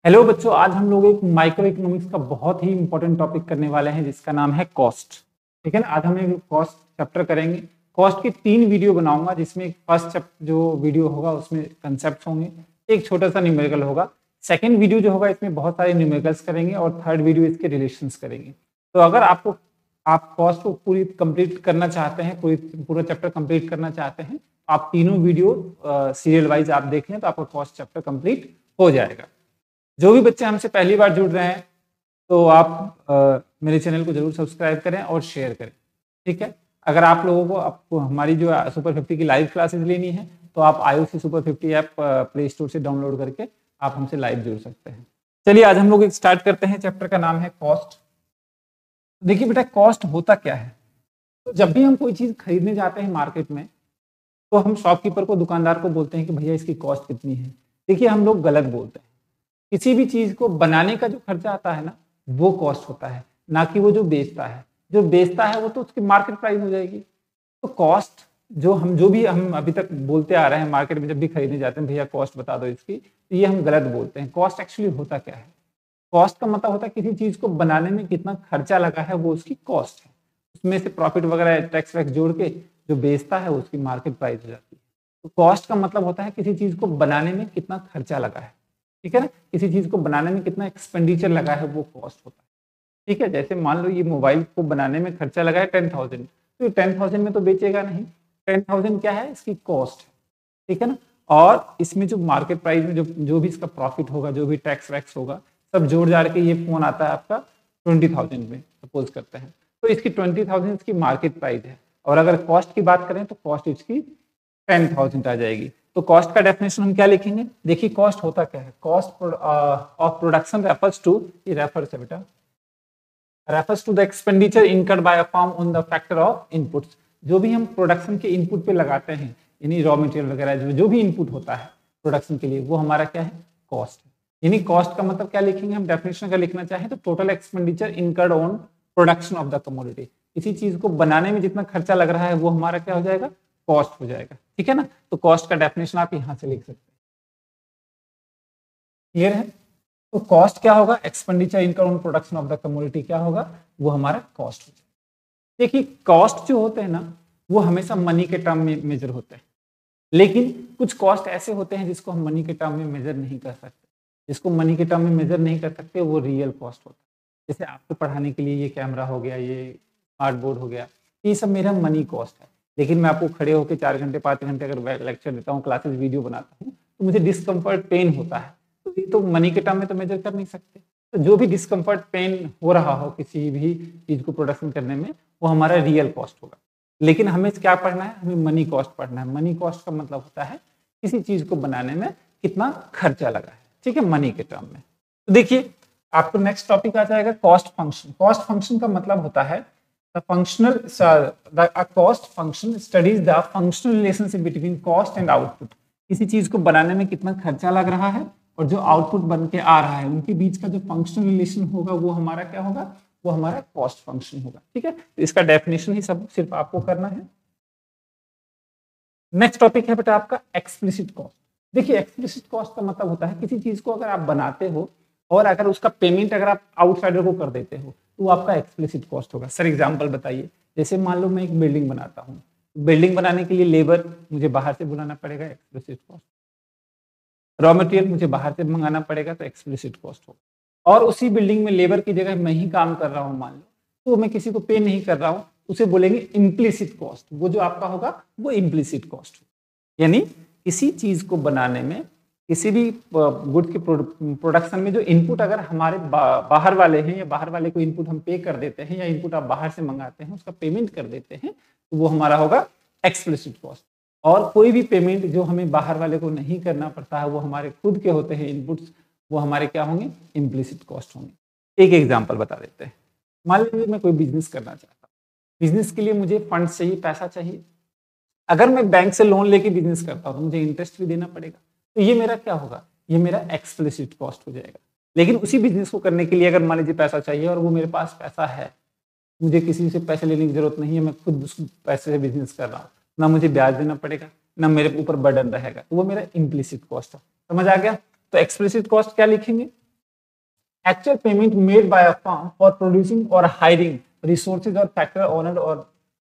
Hello बच्चों, आज हम लोग एक माइक्रो इकोनॉमिक्स का बहुत ही इंपॉर्टेंट टॉपिक करने वाले हैं जिसका नाम है कॉस्ट। ठीक है ना। आज हम एक कॉस्ट चैप्टर करेंगे। कॉस्ट की 3 वीडियो बनाऊंगा, जिसमें फर्स्ट जो वीडियो होगा उसमें कंसेप्ट होंगे, एक छोटा सा न्यूमेरिकल होगा। सेकंड वीडियो जो होगा इसमें बहुत सारे न्यूमेरिकल्स करेंगे और थर्ड वीडियो इसके रिलेशंस करेंगे। तो अगर आप कॉस्ट को पूरी कंप्लीट करना चाहते हैं, पूरा चैप्टर कंप्लीट करना चाहते हैं, आप तीनों वीडियो सीरियल वाइज आप देख लें तो आपका कॉस्ट चैप्टर कंप्लीट हो जाएगा। जो भी बच्चे हमसे पहली बार जुड़ रहे हैं तो आप मेरे चैनल को जरूर सब्सक्राइब करें और शेयर करें। ठीक है। अगर आप लोगों को आपको हमारी जो सुपर 50 की लाइव क्लासेस लेनी है तो आप IOC super 50 app play store से डाउनलोड करके आप हमसे लाइव जुड़ सकते हैं। चलिए आज हम लोग स्टार्ट करते हैं। चैप्टर का नाम है कॉस्ट। देखिए बेटा, कॉस्ट होता क्या है। तो जब भी हम कोई चीज खरीदने जाते हैं मार्केट में तो हम शॉपकीपर को, दुकानदार को बोलते हैं कि भैया इसकी कॉस्ट कितनी है। देखिए, हम लोग गलत बोलते हैं। किसी भी चीज को बनाने का जो खर्चा आता है ना, वो कॉस्ट होता है, ना कि वो जो बेचता है। जो बेचता है वो तो उसकी मार्केट प्राइस हो जाएगी। तो कॉस्ट जो भी हम अभी तक बोलते आ रहे हैं मार्केट में, जब भी खरीदने जाते हैं भैया कॉस्ट बता दो इसकी, तो ये हम गलत बोलते हैं। कॉस्ट एक्चुअली होता क्या है? कॉस्ट का मतलब होता है किसी चीज को बनाने में कितना खर्चा लगा है वो उसकी कॉस्ट है। उसमें से प्रॉफिट वगैरह टैक्स वैक्स जोड़ के जो बेचता है उसकी मार्केट प्राइस हो जाती है। तो कॉस्ट का मतलब होता है किसी चीज को बनाने में कितना खर्चा लगा है। ठीक है ना। किसी चीज को बनाने में कितना एक्सपेंडिचर लगा है वो कॉस्ट होता है। ठीक है। जैसे मान लो ये मोबाइल को बनाने में खर्चा लगा है 10,000, तो ये 10,000 में तो बेचेगा नहीं। 10,000 क्या है? इसकी कॉस्ट है। ठीक है ना। और इसमें जो मार्केट प्राइस में जो भी इसका प्रॉफिट होगा, जो भी टैक्स वैक्स होगा, सब जोड़ जाड़ के ये फोन आता है आपका 20,000 में, सपोज करते हैं। तो इसकी 20,000 इसकी मार्केट प्राइस है। और अगर कॉस्ट की बात करें तो कॉस्ट इसकी 10,000 आ जाएगी। तो कॉस्ट का डेफिनेशन हम क्या लिखेंगे? देखिए, कॉस्ट होता क्या है। Cost of production refers to, ये रेफर्स है बेटा, refers to the expenditure incurred by a firm on the factor of inputs. जो भी हम प्रोडक्शन के इनपुट पे लगाते हैं, यानी रॉ मटेरियल वगैरह जो भी इनपुट होता है प्रोडक्शन के लिए, वो हमारा क्या है? कॉस्ट है। यानी कॉस्ट का मतलब क्या लिखेंगे हम? डेफिनेशन का लिखना चाहें तो total expenditure incurred on production of the commodity. किसी चीज को बनाने में जितना खर्चा लग रहा है वो हमारा क्या हो जाएगा? कॉस्ट हो जाएगा। ठीक है ना। तो कॉस्ट का डेफिनेशन आप यहां से लिख सकते हैं। क्लियर है? तो कॉस्ट क्या होगा? Expenditure income on production of the commodity क्या होगा? वो हमारा कॉस्ट हो जाएगा। देखिए, कॉस्ट जो होते हैं ना, वो हमेशा मनी के टर्म में मेजर होते हैं। लेकिन कुछ कॉस्ट ऐसे होते हैं जिसको हम मनी के टर्म में मेजर नहीं कर सकते। जिसको मनी के टर्म में मेजर नहीं कर सकते वो रियल कॉस्ट होता है। जैसे आपको पढ़ाने के लिए ये कैमरा हो गया, ये स्मार्ट बोर्ड हो गया, ये सब मेरा मनी कॉस्ट है। लेकिन मैं आपको खड़े होकर 4 घंटे 5 घंटे अगर लेक्चर देता हूँ, क्लासेस वीडियो बनाता हूँ, तो मुझे डिस्कम्फर्ट पेन होता है। तो ये तो मनी के टर्म में तो मेजर कर नहीं सकते। तो जो भी डिस्कम्फर्ट पेन हो रहा हो किसी भी चीज को प्रोडक्शन करने में, वो हमारा रियल कॉस्ट होगा। लेकिन हमें क्या पढ़ना है? हमें मनी कॉस्ट पढ़ना है। मनी कॉस्ट का मतलब होता है किसी चीज को बनाने में कितना खर्चा लगा है। ठीक है, मनी के टर्म में। तो देखिए, आपको नेक्स्ट टॉपिक आ जाएगा कॉस्ट फंक्शन। कॉस्ट फंक्शन का मतलब होता है cost function studies the functional relationship between cost and output. किसी चीज को बनाने में कितना खर्चा लग रहा है और जो आउटपुट बन के आ रहा है, उनके बीच का जो फंक्शनल रिलेशन होगा वो हमारा क्या होगा? वो हमारा कॉस्ट फंक्शन होगा। ठीक है। तो इसका डेफिनेशन ही सब सिर्फ आपको करना है। नेक्स्ट टॉपिक है बेटा आपका एक्सप्लिसिट कॉस्ट। देखिए, एक्सप्लिसिट कॉस्ट का मतलब होता है किसी चीज को अगर आप बनाते हो और अगर उसका पेमेंट अगर आप आउटसाइडर को कर देते हो तो वो आपका एक्सप्लिसिट कॉस्ट होगा। सर एग्जांपल बताइए। जैसे मान लो मैं एक बिल्डिंग बनाता हूँ, बिल्डिंग बनाने के लिए लेबर मुझे बाहर से बुलाना पड़ेगा, एक्सप्लिसिट कॉस्ट। रॉ मटेरियल मुझे बाहर से मंगाना पड़ेगा, तो एक्सप्लिसिट कॉस्ट होगा। और उसी बिल्डिंग में लेबर की जगह मैं ही काम कर रहा हूँ मान लो, तो मैं किसी को पे नहीं कर रहा हूँ, उसे बोलेंगे इम्प्लिसिट कॉस्ट। वो जो आपका होगा वो इम्प्लिसिट कॉस्ट होगा। यानी किसी चीज को बनाने में, किसी भी गुड के प्रोडक्शन में जो इनपुट अगर हमारे बाहर वाले हैं, या बाहर वाले को इनपुट हम पे कर देते हैं, या इनपुट आप बाहर से मंगाते हैं उसका पेमेंट कर देते हैं, तो वो हमारा होगा एक्सप्लिसिट कॉस्ट। और कोई भी पेमेंट जो हमें बाहर वाले को नहीं करना पड़ता है, वो हमारे खुद के होते हैं इनपुट्स, वो हमारे क्या होंगे? इम्प्लिसिट कॉस्ट होंगे। एक एग्जाम्पल बता देते हैं। मान लीजिए मैं कोई बिजनेस करना चाहता हूँ। बिजनेस के लिए मुझे फंड चाहिए, पैसा चाहिए। अगर मैं बैंक से लोन लेके बिजनेस करता हूँ तो मुझे इंटरेस्ट भी देना पड़ेगा। तो ये मेरा क्या होगा? ये मेरा एक्सप्लिसिट कॉस्ट हो जाएगा। लेकिन उसी बिजनेस को करने के लिए अगर मान लीजिए पैसा चाहिए और वो मेरे पास पैसा है, मुझे किसी से पैसे लेने की जरूरत नहीं है, मैं खुद उस पैसे से बिजनेस कर रहा हूँ, ना मुझे ब्याज देना पड़ेगा, ना मेरे ऊपर बर्डन रहेगा, तो वो मेरा इम्प्लिसिट कॉस्ट है। समझ आ गया? तो एक्सप्लिसिट कॉस्ट क्या लिखेंगे? Actual payment made by a firm for producing और हायरिंग रिसोर्सेज और फैक्टर ओनर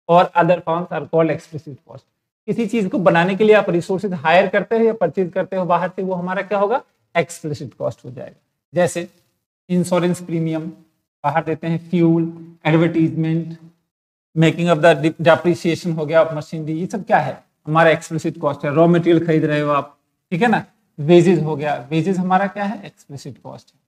और other firms are called explicit cost. किसी चीज को बनाने के लिए आप रिसोर्सेज हायर करते हो या परचेज करते हो बाहर से, वो हमारा क्या होगा, एक्सप्लिसिट कॉस्ट हो जाएगा। जैसे इंश्योरेंस प्रीमियम बाहर देते हैं, fuel, advertisement, making of the depreciation हो गया ऑफ मशीनरी, ये सब क्या है, हमारा एक्सप्लिसिट कॉस्ट है। रॉ मटेरियल खरीद रहे हो आप, ठीक है ना, वेजेस हो गया, वेजेस हमारा क्या है, एक्सप्लिसिट कॉस्ट है।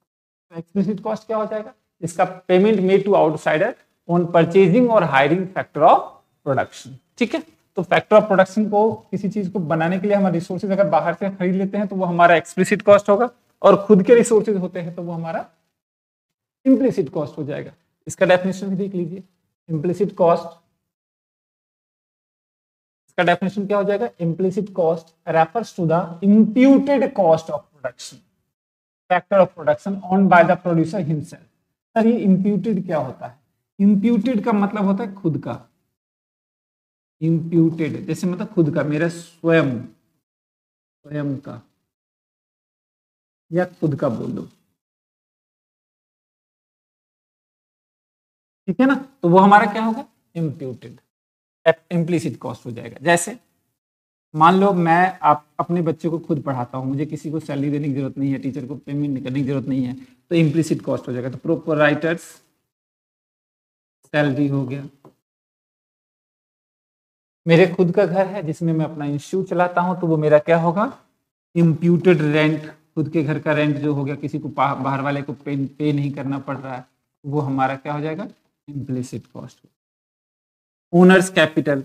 तो एक्सप्लिसिट कॉस्ट क्या हो जाएगा, इसका payment made to outsider on purchasing और हायरिंग फैक्टर ऑफ प्रोडक्शन। ठीक है, तो फैक्टर ऑफ प्रोडक्शन को, किसी चीज को बनाने के लिए हमारे रिसोर्सेज अगर बाहर से खरीद लेते हैं तो वो हमारा एक्सप्लिसिट कॉस्ट होगा, और खुद के रिसोर्सेज होते हैं तो वो हमारा इम्प्लिसिट कॉस्ट हो जाएगा। इसका डेफिनेशन भी देख लीजिए, इम्प्लिसिट कॉस्ट, इसका डेफिनेशन क्या हो जाएगा, implicit cost refers to the imputed cost of production, factor of production on by the producer himself. Sir ये इम्प्यूटेड क्या होता है, इम्प्यूटेड का मतलब होता है खुद का, इम्प्यूटेड जैसे मतलब खुद का, मेरा स्वयं का या खुद का बोल दो, ठीक है ना, तो वो हमारा क्या होगा, इम्प्यूटेड, इम्प्लिसिट कॉस्ट हो जाएगा। जैसे मान लो मैं आप अपने बच्चे को खुद पढ़ाता हूँ, मुझे किसी को सैलरी देने की जरूरत नहीं है, टीचर को पेमेंट करने की जरूरत नहीं है, तो इम्प्लिसिट कॉस्ट हो जाएगा। तो प्रोपराइटर्स सैलरी हो गया, मेरे खुद का घर है जिसमें मैं अपना इंस्टीट्यूट चलाता हूँ, तो वो मेरा क्या होगा, इम्प्यूटेड रेंट, खुद के घर का रेंट जो हो गया, किसी को बाहर वाले को पे नहीं करना पड़ रहा है, वो हमारा क्या हो जाएगा, इम्प्लिसिट कॉस्ट। ओनर्स कैपिटल,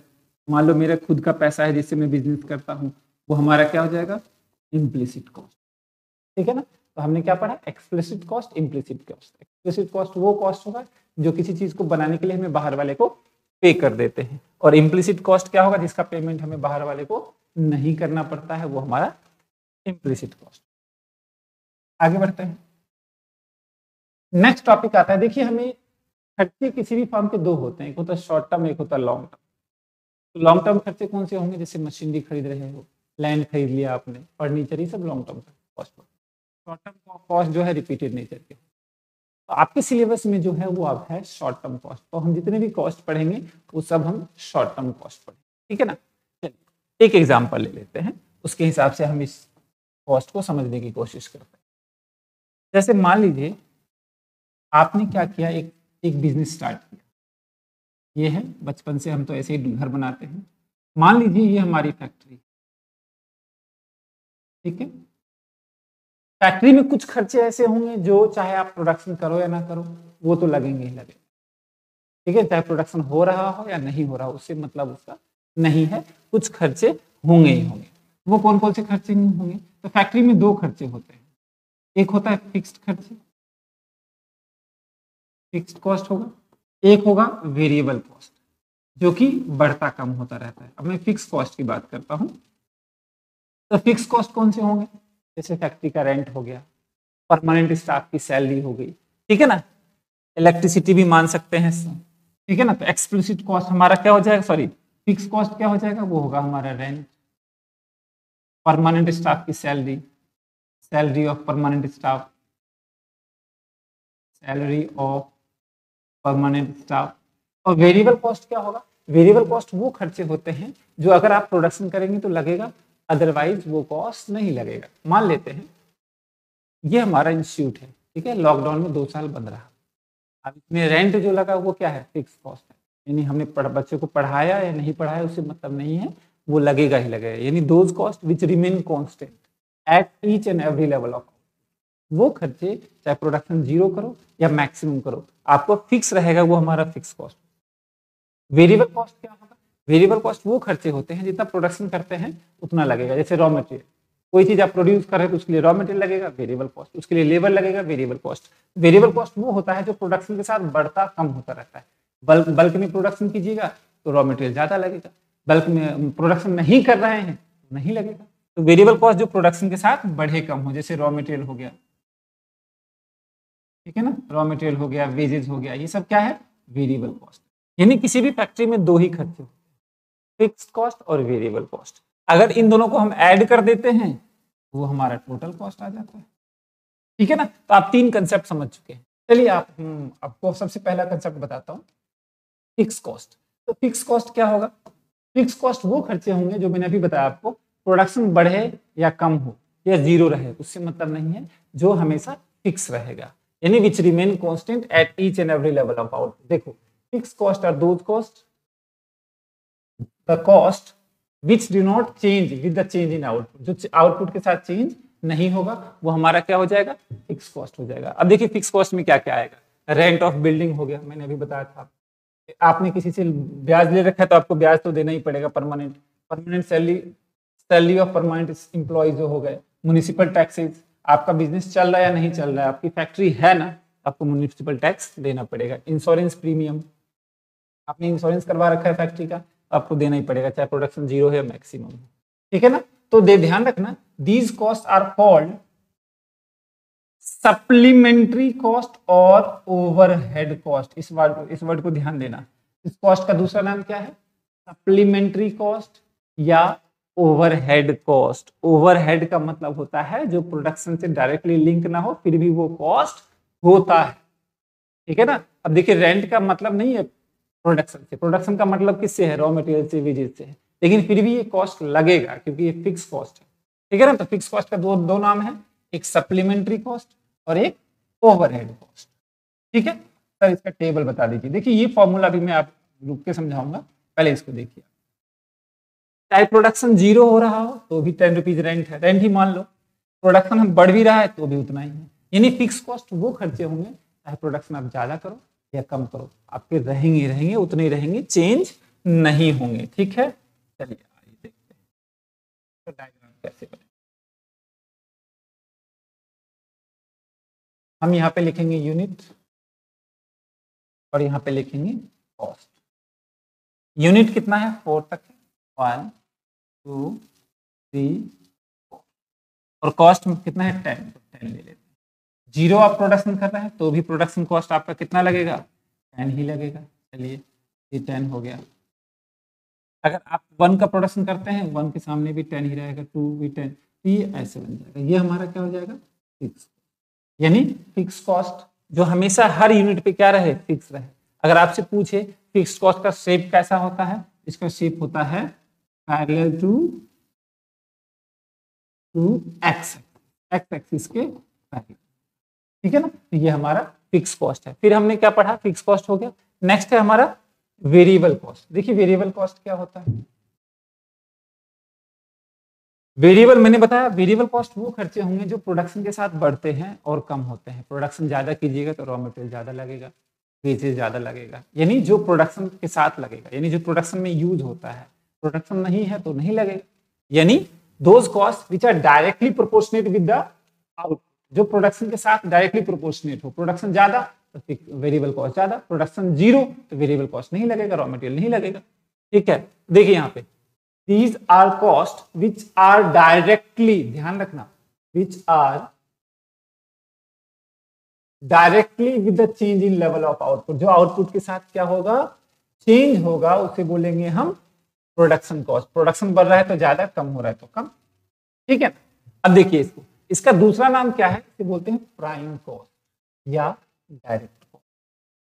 मान लो मेरा खुद का पैसा है जिससे मैं बिजनेस करता हूँ, वो हमारा क्या हो जाएगा, इम्प्लिसिट कॉस्ट। ठीक है ना, तो हमने क्या पढ़ा, explicit cost, implicit cost. Explicit cost वो कॉस्ट होगा जो किसी चीज को बनाने के लिए हमें बाहर वाले को पे कर देते हैं, और इम्प्लिसिट कॉस्ट क्या होगा, जिसका पेमेंट हमें बाहर वाले को नहीं करना पड़ता है, वो हमारा इम्प्लिसिट कॉस्ट। आगे बढ़ते हैं, नेक्स्ट टॉपिक आता है। देखिए हमें खर्चे किसी भी फर्म के दो होते हैं, एक होता है शॉर्ट टर्म, एक होता है लॉन्ग टर्म। तो लॉन्ग टर्म खर्चे कौन से होंगे, जैसे मशीनरी खरीद रहे हो, लैंड खरीद लिया आपने, फर्नीचर, ये सब long term cost. Short term cost जो है रिपीटेड नेचर के, तो आपके सिलेबस में जो है वो अब है शॉर्ट टर्म कॉस्ट। तो हम जितने भी कॉस्ट पढ़ेंगे वो सब हम शॉर्ट टर्म कॉस्ट पढ़ेंगे, ठीक है ना। चलिए एक एग्जांपल ले लेते हैं, उसके हिसाब से हम इस कॉस्ट को समझने की कोशिश करते हैं। जैसे मान लीजिए आपने क्या किया, एक बिजनेस स्टार्ट किया, ये है, बचपन से हम तो ऐसे ही घर बनाते हैं। मान लीजिए ये हमारी फैक्ट्री, ठीक है। फैक्ट्री में कुछ खर्चे ऐसे होंगे जो चाहे आप प्रोडक्शन करो या ना करो, वो तो लगेंगे ही लगेंगे, ठीक है। चाहे प्रोडक्शन हो रहा हो या नहीं हो रहा हो, उससे मतलब उसका नहीं है, कुछ खर्चे होंगे ही होंगे। वो कौन कौन से खर्चे होंगे, तो फैक्ट्री में दो खर्चे होते हैं, एक होता है फिक्स्ड खर्चे, फिक्स्ड कॉस्ट होगा, एक होगा वेरिएबल कॉस्ट जो कि बढ़ता कम होता रहता है। अब मैं फिक्स कॉस्ट की बात करता हूं, तो फिक्स कॉस्ट कौन से होंगे, जैसे फैक्ट्री का रेंट हो गया, परमानेंट स्टाफ की सैलरी हो गई, ठीक है ना, इलेक्ट्रिसिटी भी मान सकते हैं, ठीक है ना। तो एक्सप्लिसिट कॉस्ट हमारा क्या हो जाएगा, सॉरी फिक्स कॉस्ट क्या हो जाएगा, वो होगा हमारा रेंट, परमानेंट स्टाफ की salary, salary of permanent staff, salary of permanent staff. और वेरिएबल कॉस्ट क्या होगा, वेरिएबल कॉस्ट वो खर्चे होते हैं जो अगर आप प्रोडक्शन करेंगे तो लगेगा, अदरवाइज वो कॉस्ट नहीं लगेगा। मान लेते हैं ये हमारा इंस्टीट्यूट है, ठीक है, लॉकडाउन में 2 साल बंद रहा, अब इसमें रेंट जो लगा वो क्या है, फिक्स कॉस्ट है, यानी हमने बच्चों को पढ़ाया या नहीं पढ़ाया उससे मतलब नहीं है, वो लगेगा ही लगेगा, यानी those cost which remain constant at each and every level of, वो खर्चे चाहे प्रोडक्शन 0 करो या मैक्सिमम करो, आपको फिक्स रहेगा, वो हमारा फिक्स कॉस्ट। वेरिएबल कॉस्ट क्या होगा, वेरिएबल कॉस्ट वो खर्चे होते हैं जितना प्रोडक्शन करते हैं उतना लगेगा। जैसे रॉ मटेरियल, कोई चीज आप प्रोड्यूस कर रहे हैं तो उसके लिए रॉ मटेरियल लगेगा, वेरिएबल कॉस्ट, उसके लिए लेबर लगेगा, वेरिएबल कॉस्ट। वेरिएबल कॉस्ट वो होता है जो प्रोडक्शन के साथ बढ़ता कम होता रहता है। बल्क में प्रोडक्शन कीजिएगा तो रॉ मटेरियल ज्यादा लगेगा, बल्क में प्रोडक्शन नहीं कर रहे हैं नहीं लगेगा। तो वेरिएबल कॉस्ट जो प्रोडक्शन के साथ बढ़े कम हो, जैसे रॉ मटेरियल हो गया, ठीक है ना, रॉ मटेरियल हो गया, वेजेस हो गया, ये सब क्या है, वेरिएबल कॉस्ट। यानी किसी भी फैक्ट्री में दो ही खर्चे, फिक्स्ड कॉस्ट और वेरिएबल कॉस्ट। अगर इन दोनों को हम ऐड कर देते हैं वो हमारा टोटल कॉस्ट आ जाता है, ठीक है ना। तो आप 3 कंसेप्ट समझ चुके हैं। चलिए आपको सबसे पहला कंसेप्ट बताता हूँ, फिक्स कॉस्ट। तो फिक्स कॉस्ट क्या होगा? फिक्स कॉस्ट वो खर्चे होंगे जो मैंने अभी बताया आपको, प्रोडक्शन बढ़े या कम हो या जीरो रहे उससे मतलब नहीं है, जो हमेशा फिक्स रहेगा, यानी which remain constant at each and every level of output. देखो, fix cost are those cost, the cost which do not change with the change in output, जो आउटपुट के साथ चेंज नहीं होगा वो हमारा क्या हो जाएगा? फिक्स कॉस्ट हो जाएगा। अब देखिए फिक्स कॉस्ट में क्या क्या आएगा। रेंट ऑफ बिल्डिंग हो गया, मैंने अभी बताया था। आपने किसी से ब्याज ले रखा है तो आपको ब्याज तो देना ही पड़ेगा, permanent salary of permanent employ जो हो गए। म्युनिसिपल टैक्सेस, आपका बिजनेस चल रहा है या नहीं चल रहा है, आपकी फैक्ट्री है ना, आपको म्युनिसिपल टैक्स देना पड़ेगा। इंश्योरेंस प्रीमियम, आपने इंश्योरेंस करवा रखा है फैक्ट्री का, आपको देना ही पड़ेगा, चाहे प्रोडक्शन जीरो है मैक्सिमम, ठीक है ना। तो ध्यान रखना, these cost are called supplementary cost और ओवरहेड कॉस्ट। इस वर्ड को ध्यान देना। इस कॉस्ट का दूसरा नाम क्या है? सप्लीमेंट्री कॉस्ट या ओवरहेड कॉस्ट। ओवरहेड का मतलब होता है जो प्रोडक्शन से डायरेक्टली लिंक ना हो फिर भी वो कॉस्ट होता है, ठीक है ना। अब देखिए रेंट का मतलब नहीं है प्रोडक्शन से, प्रोडक्शन का मतलब किससे है? रॉ मटेरियल से, वेजेस से है, लेकिन फिर भी ये कॉस्ट लगेगा क्योंकि ये फिक्स कॉस्ट है, ठीक है ना। तो फिक्स कॉस्ट का दो नाम है, एक सप्लीमेंट्री कॉस्ट और एक ओवरहेड कॉस्ट, ठीक है। सर इसका टेबल बता दीजिए। देखिए ये फॉर्मूला भी मैं आप रुक के समझाऊंगा, पहले इसको देखिए। चाहे प्रोडक्शन जीरो हो रहा हो तो भी 10 रुपीज रेंट है, रेंट ही मान लो। प्रोडक्शन हम बढ़ भी रहा है तो भी उतना ही है, यानी फिक्स कॉस्ट वो खर्चे होंगे चाहे प्रोडक्शन आप ज्यादा करो या कम करो, आपके रहेंगे उतने ही रहेंगे, चेंज नहीं होंगे, ठीक है। चलिए आइए देखते हैं तो डायग्राम कैसे बने। हम यहाँ पे लिखेंगे यूनिट और यहाँ पे लिखेंगे कॉस्ट। यूनिट कितना है? 4 तक है, 1 2 3 4, और कॉस्ट कितना है? 10, तो 10 ले लेते हैं। जीरो आप प्रोडक्शन कर रहे हैं तो भी प्रोडक्शन कॉस्ट आपका कितना लगेगा? 10 ही लगेगा। चलिए ये 10 हो गया। अगर आप 1 का प्रोडक्शन करते हैं 1 के सामने भी 10 ही रहेगा, 2 भी 10, ये ऐसे बन जाएगा। ये हमारा क्या हो जाएगा? फिक्स, यानी फिक्स कॉस्ट जो हमेशा हर यूनिट पे क्या रहे? फिक्स रहे। अगर आपसे पूछे फिक्स कॉस्ट का शेप कैसा होता है, इसका शेप होता है पैरेलल टू एक्स एक्सिस के पैरेलल, ठीक है ना। तो ये हमारा फिक्स कॉस्ट है। फिर हमने क्या पढ़ा? फिक्स कॉस्ट हो गया। नेक्स्ट है हमारा वेरिएबल कॉस्ट। देखिए वेरिएबल कॉस्ट क्या होता है? वेरिएबल मैंने बताया, वेरिएबल कॉस्ट वो खर्चे होंगे जो प्रोडक्शन के साथ बढ़ते हैं और कम होते हैं। प्रोडक्शन ज्यादा कीजिएगा तो रॉ मटेरियल ज्यादा लगेगा, वेजेस ज्यादा लगेगा, यानी जो प्रोडक्शन के साथ लगेगा, यानी जो प्रोडक्शन में यूज होता है। प्रोडक्शन नहीं है तो नहीं लगेगा, यानी those cost which are directly proportionate with the output, जो प्रोडक्शन के साथ डायरेक्टली प्रोपोर्शनेट हो। प्रोडक्शन ज्यादा तो वेरिएबल कॉस्ट ज्यादा, प्रोडक्शन जीरो तो वेरिएबल कॉस्ट नहीं लगेगा, रॉ मटेरियल नहीं लगेगा, ठीक है। देखिए यहाँ पे these are costs which are directly, ध्यान रखना, which are directly with the change in level of output, जो आउटपुट के साथ क्या होगा? चेंज होगा, उसे बोलेंगे हम प्रोडक्शन कॉस्ट। प्रोडक्शन बढ़ रहा है तो ज्यादा, कम हो रहा है तो कम, ठीक है। अब देखिए इसको, इसका दूसरा नाम क्या है? इसे बोलते हैं प्राइम कॉस्ट या डायरेक्ट कॉस्ट,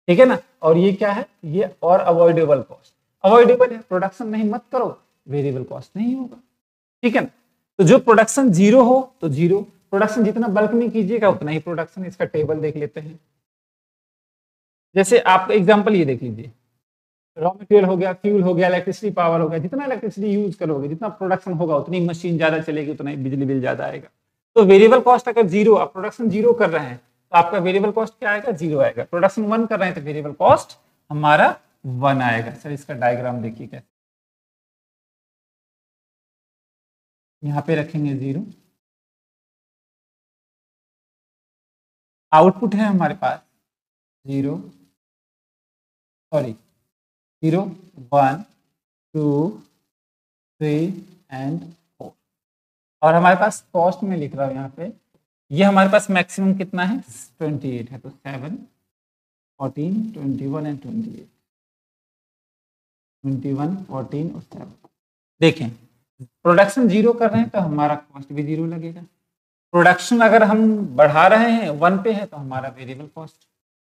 ठीक है ना। और ये क्या है? ये और अवॉइडेबल कॉस्ट। अवॉइडेबल है, प्रोडक्शन नहीं मत करो, वेरिएबल कॉस्ट नहीं होगा, ठीक है ना। तो जो प्रोडक्शन जीरो हो तो जीरो, प्रोडक्शन जितना बल्क में कीजिएगा उतना ही प्रोडक्शन। इसका टेबल देख लेते हैं। जैसे आप एग्जांपल ये देख लीजिए, रॉ मटेरियल हो गया, फ्यूल हो गया, इलेक्ट्रिसिटी पावर हो गया, जितना इलेक्ट्रिसिटी यूज करोगे, जितना प्रोडक्शन होगा, उतनी मशीन ज्यादा चलेगी, उतना ही बिजली बिल ज्यादा आएगा। तो वेरिएबल कॉस्ट अगर जीरो, आप प्रोडक्शन जीरो कर रहे हैं तो आपका वेरिएबल कॉस्ट क्या आएगा? जीरो आएगा। प्रोडक्शन 1 कर रहे हैं तो वेरिएबल कॉस्ट हमारा 1 आएगा। सर इसका डायग्राम देखिए कैसे, यहाँ पे रखेंगे 0, आउटपुट है हमारे पास 0 0 1 2 3 एंड 4, और हमारे पास कॉस्ट में लिख रहा हूं यहाँ पे, ये हमारे पास मैक्सिमम कितना है? 28 है, तो 7 14 21 एंड 28, 21 14 और 7। देखें प्रोडक्शन जीरो कर रहे हैं तो हमारा कॉस्ट भी जीरो लगेगा, प्रोडक्शन अगर हम बढ़ा रहे हैं 1 पे है तो हमारा वेरिएबल कॉस्ट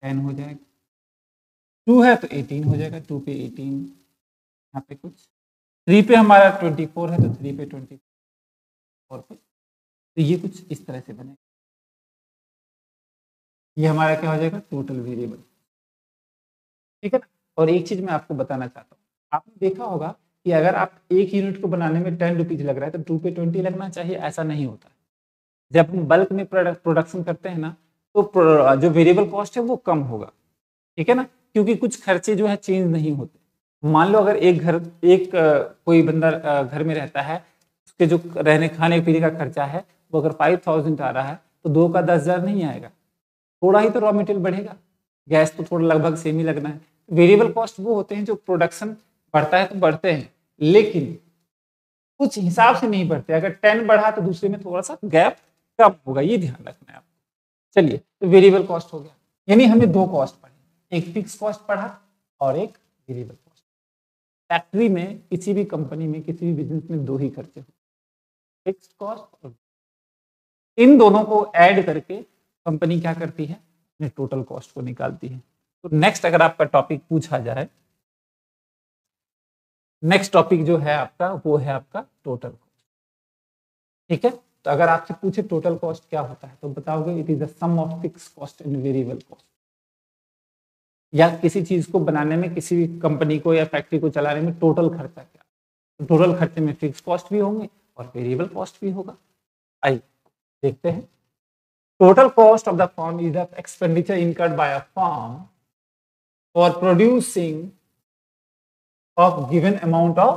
10 हो जाएगा, 2 है तो 18 हो जाएगा, 2 पे 18, यहाँ पे कुछ 3 पे हमारा 24 है तो 3 पे 24 पे, तो ये कुछ इस तरह से बनेगा। ये हमारा क्या हो जाएगा, टोटल वेरिएबल, ठीक है ना। और एक चीज मैं आपको बताना चाहता हूँ, आपने देखा होगा कि अगर आप एक यूनिट को बनाने में 10 रुपीज लग रहा है तो 2 पे 20 लगना चाहिए, ऐसा नहीं होता। जब हम बल्क में प्रोडक्शन करते हैं ना, तो जो वेरिएबल कॉस्ट है वो कम होगा, ठीक है ना, क्योंकि कुछ खर्चे जो है चेंज नहीं होते। मान लो अगर कोई बंदा घर में रहता है, उसके जो रहने खाने पीने का खर्चा है वो अगर 5000 आ रहा है तो 2 का 10,000 नहीं आएगा, थोड़ा ही तो रॉ मटेरियल बढ़ेगा, गैस तो थोड़ा लगभग सेम ही लगना है। वेरिएबल कॉस्ट वो होते हैं जो प्रोडक्शन बढ़ता है तो बढ़ते हैं, लेकिन कुछ हिसाब से नहीं बढ़ते। अगर 10 बढ़ा तो दूसरे में थोड़ा सा गैप कम होगा, ये ध्यान रखना है आपको। चलिए, तो वेरिएबल कॉस्ट हो गया, यानी हमें 2 कॉस्ट पढ़े, एक फिक्स कॉस्ट पढ़ा और एक वेरिएबल कॉस्ट। फैक्ट्री में, किसी भी कंपनी में, किसी भी बिजनेस में 2 ही खर्चे होते, फिक्स्ड कॉस्ट और इन दोनों को ऐड करके कंपनी क्या करती है, अपने टोटल कॉस्ट को निकालती है। तो नेक्स्ट अगर आपका टॉपिक पूछा जाए, नेक्स्ट टॉपिक जो है आपका वो है आपका टोटल कॉस्ट, ठीक है। तो अगर आपसे पूछे टोटल कॉस्ट क्या होता है तो बताओगे it is the sum of fix cost and variable cost. या किसी चीज को बनाने में, किसी भी कंपनी को या फैक्ट्री को चलाने में टोटल खर्चा क्या, तो टोटल खर्चे में फिक्स कॉस्ट भी होंगे और वेरिएबल कॉस्ट भी होगा। आइए देखते हैं। Total cost of the firm is the expenditure incurred by a firm for producing of given amount of,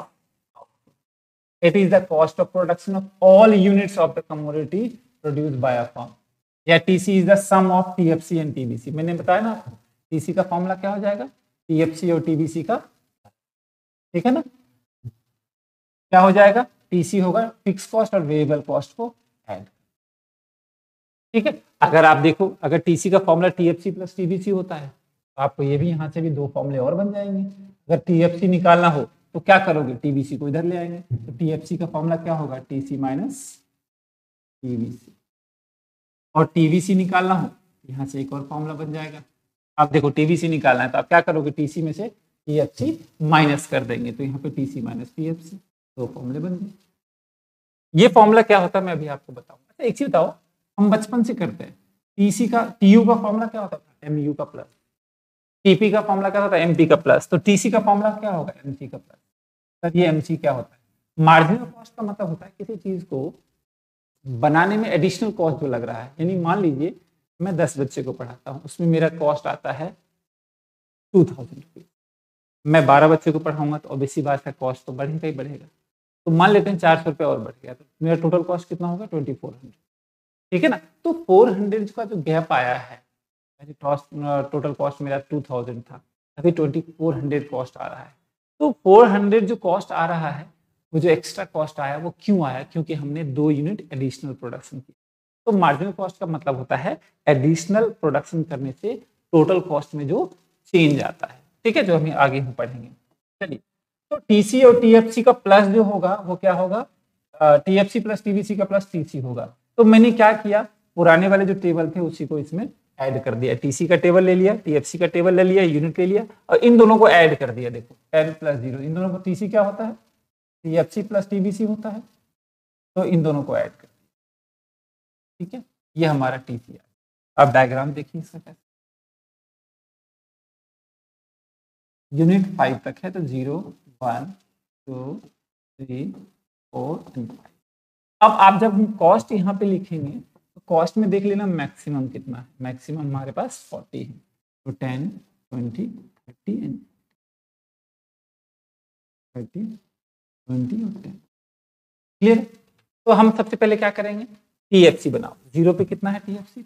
it is the cost of production of all units of the commodity produced by a firm। या TC is the sum of TFC and TBC। मैंने बताया ना आपको, TC का formula क्या हो जाएगा, TFC और TBC का, ठीक है ना। क्या हो जाएगा, TC होगा फिक्स कॉस्ट और वेरिएबल कॉस्ट को ऐड, ठीक है। अगर आप देखो, अगर TC का फॉर्मूला TFC प्लस TBC होता है तो आपको ये भी यहाँ से भी 2 फॉर्मूले और बन जाएंगे। अगर TFC निकालना हो तो क्या करोगे, TBC को इधर ले आएंगे, तो TFC का फॉर्मूला क्या होगा, TC माइनस TBC। और TBC निकालना हो यहाँ से एक और फॉर्मूला बन जाएगा। आप देखो TBC निकालना है तो आप क्या करोगे, TC में से TFC माइनस कर देंगे, तो यहाँ पे TC माइनस TFC, 2 फॉर्मूले बन गए। ये फॉर्मूला क्या होता है मैं अभी आपको बताऊंगा। अच्छा एक चीज बताओ, हम बचपन से करते हैं, TU का फॉर्मूला क्या होता था, MU का प्लस, TP का फॉर्मूला क्या होता है, MP का प्लस, तो TC का फॉर्मूला क्या होगा, MC का प्लस। सर ये MC क्या होता है, मार्जिनल कॉस्ट का मतलब होता है किसी चीज को बनाने में एडिशनल कॉस्ट जो लग रहा है। यानी मान लीजिए मैं 10 बच्चे को पढ़ाता हूँ, उसमें मेरा कॉस्ट आता है 2000 रुपीज, मैं 12 बच्चे को पढ़ाऊंगा तो ऑब्वियसली बात है कॉस्ट तो बढ़ेगा ही बढ़ेगा। तो मान लेते हैं 400 रुपये और बढ़ गया, तो मेरा टोटल कॉस्ट कितना होगा, 2400, ठीक है ना। तो 400 का जो गैप आया है, टोटल कॉस्ट मेरा 2000 था, अभी 2400 कॉस्ट आ रहा है। तो 400 जो कॉस्ट आ रहा है, वो जो एक्स्ट्रा कॉस्ट आया वो क्यों आया, क्योंकि हमने 2 यूनिट एडिशनल प्रोडक्शन की। तो मार्जिनल कॉस्ट का मतलब होता है एडिशनल प्रोडक्शन करने से टोटल कॉस्ट में जो चेंज आता है, ठीक है, जो हम आगे हम पढ़ेंगे। चलिए, तो TC और TFC का प्लस जो होगा वो क्या होगा, TFC प्लस TBC का प्लस TC होगा। तो मैंने क्या किया, पुराने वाले जो टेबल थे उसी को इसमें ऐड कर दिया, TC का टेबल ले लिया, TFC का टेबल ले लिया, यूनिट ले लिया और इन दोनों को ऐड कर दिया। देखो 10 प्लस 0, इन दोनों को TC क्या होता है, TFC प्लस TBC होता है, तो इन दोनों को ऐड कर दिया, ठीक है। ये हमारा TC है। अब डायग्राम देखिए इसका कैसे, यूनिट 5 तक है तो 0 1 2 3 4 एंड 5। अब आप जब कॉस्ट यहाँ पे लिखेंगे तो कॉस्ट में देख लेना मैक्सिमम कितना है, मैक्सिमम हमारे पास 40 है, तो 10 20 30 एंड 30 20 और 10, क्लियर। तो हम सबसे पहले क्या करेंगे, TFC बनाओ। 0 पे कितना है TFC,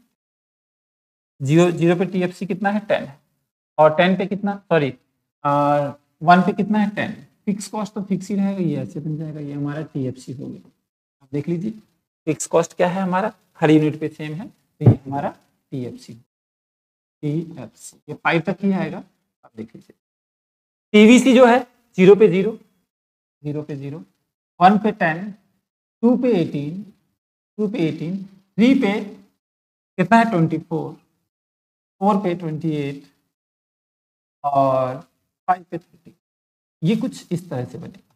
0 पे TFC कितना है, 10 है, और 10 पे कितना, सॉरी 1 पे कितना है, 10। फिक्स कॉस्ट तो फिक्स ही रहेगा, ये ऐसे बन जाएगा, ये हमारा TFC हो गया। आप देख लीजिए फिक्स कॉस्ट क्या है हमारा, हर यूनिट पे सेम है, तो ये हमारा TFC, ये 5 तक ही आएगा। आप देख लीजिए TBC जो है 0 पे 0, 0 पे 0, 1 पे 10, 2 पे 18, 2 पे 18, 3 पे कितना है 24, 4 पे 28 और 5 पे 30। ये कुछ इस तरह से बनेगा।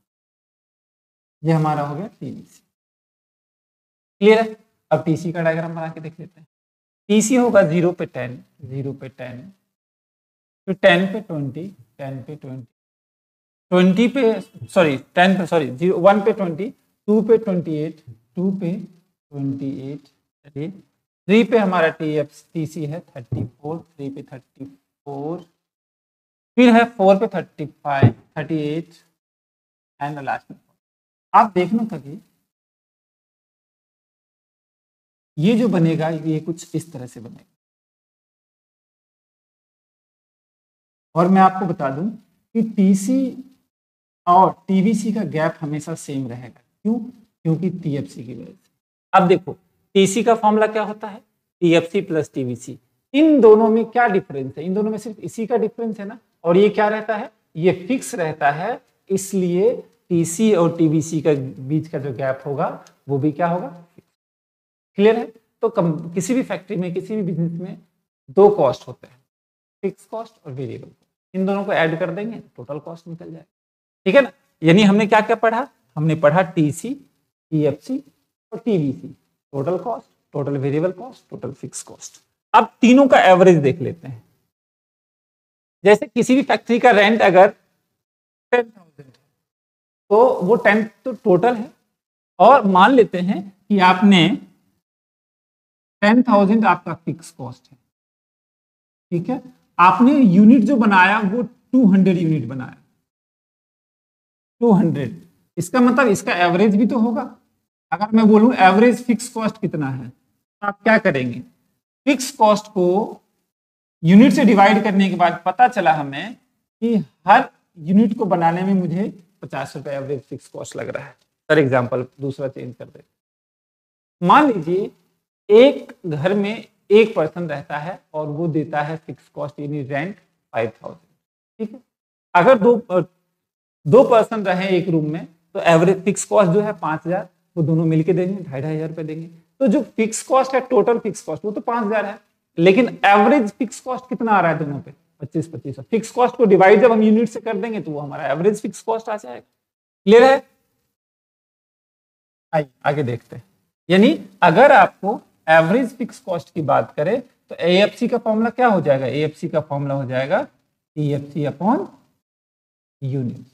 ये हमारा हो गया टीबीसी। क्लियर है? अब टीसी का डायग्राम बना के देख लेते हैं। टीसी होगा 0 पे 10, 0 पे 10, फिर 10 पे 20, 10 पे 20, 20 पे सॉरी 10 पे सॉरी 1 पे 20, 2 पे 28, 2 पे 28, 3 पे हमारा टीसी है 34, 3 पे 34, फिर है 4 पे 35, 38 एंड लास्ट में। आप देखना कभी ये जो बनेगा ये कुछ इस तरह से बनेगा। और मैं आपको बता दूं कि टीसी और टीबीसी का गैप हमेशा सेम रहेगा। क्यों? क्योंकि टीएफसी की वजह से। अब देखो टीसी का फॉर्मूला क्या होता है, टीएफसी प्लस टीबीसी। इन दोनों में क्या डिफरेंस है? इन दोनों में सिर्फ इसी का डिफरेंस है ना। और ये क्या रहता है, ये फिक्स रहता है, इसलिए टीसी और टीबीसी का बीच का जो गैप होगा वो भी क्या होगा, क्लियर है? तो किसी भी फैक्ट्री में, किसी भी बिजनेस में दो कॉस्ट होते हैं, फिक्स कॉस्ट और वेरिएबल कॉस्ट। इन दोनों को ऐड कर देंगे टोटल कॉस्ट निकल जाएगा। ठीक है ना? यानी हमने क्या क्या पढ़ा? हमने पढ़ा टीसी, टीएफसी और TBC, total cost, total variable cost, total fix cost. अब तीनों का एवरेज देख लेते हैं। जैसे किसी भी फैक्ट्री का रेंट अगर 10,000 है तो वो 10 तो टोटल है, और मान लेते हैं कि आपने 10,000 आपका फिक्स कॉस्ट है। ठीक है? आपने यूनिट जो बनाया वो 200 यूनिट बनाया, 200। इसका मतलब इसका एवरेज भी तो होगा। अगर मैं बोलूं एवरेज फिक्स कॉस्ट कितना है, तो आप क्या करेंगे, फिक्स कॉस्ट को यूनिट से डिवाइड करने के बाद पता चला हमें कि हर यूनिट को बनाने में मुझे 50 रुपए एवरेज फिक्स कॉस्ट लग रहा है। फॉर एग्जाम्पल दूसरा चेंज कर दे, मान लीजिए एक घर में एक पर्सन रहता है और वो देता है फिक्स कॉस्ट यानी रेंट 5,000। ठीक है? अगर दो पर्सन रहे एक रूम में तो एवरेज फिक्स कॉस्ट जो है 5,000, वो दोनों मिलके देंगे 2,500 रुपए देंगे। तो जो फिक्स कॉस्ट है, टोटल फिक्स कॉस्ट वो तो 5,000 है, लेकिन एवरेज फिक्स कॉस्ट कितना आ रहा है दोनों पे, 25-25। फिक्स कॉस्ट को डिवाइड जब हम यूनिट से कर देंगे तो वो हमारा एवरेज फिक्स कॉस्ट आ जाएगा। क्लियर है? आइए आगे देखते हैं। यानी अगर आपको एवरेज फिक्स कॉस्ट की बात करें तो एएफसी का फॉर्मूला क्या हो जाएगा, एएफसी का फॉर्मूला हो जाएगा टीएफसी अपॉन यूनिट,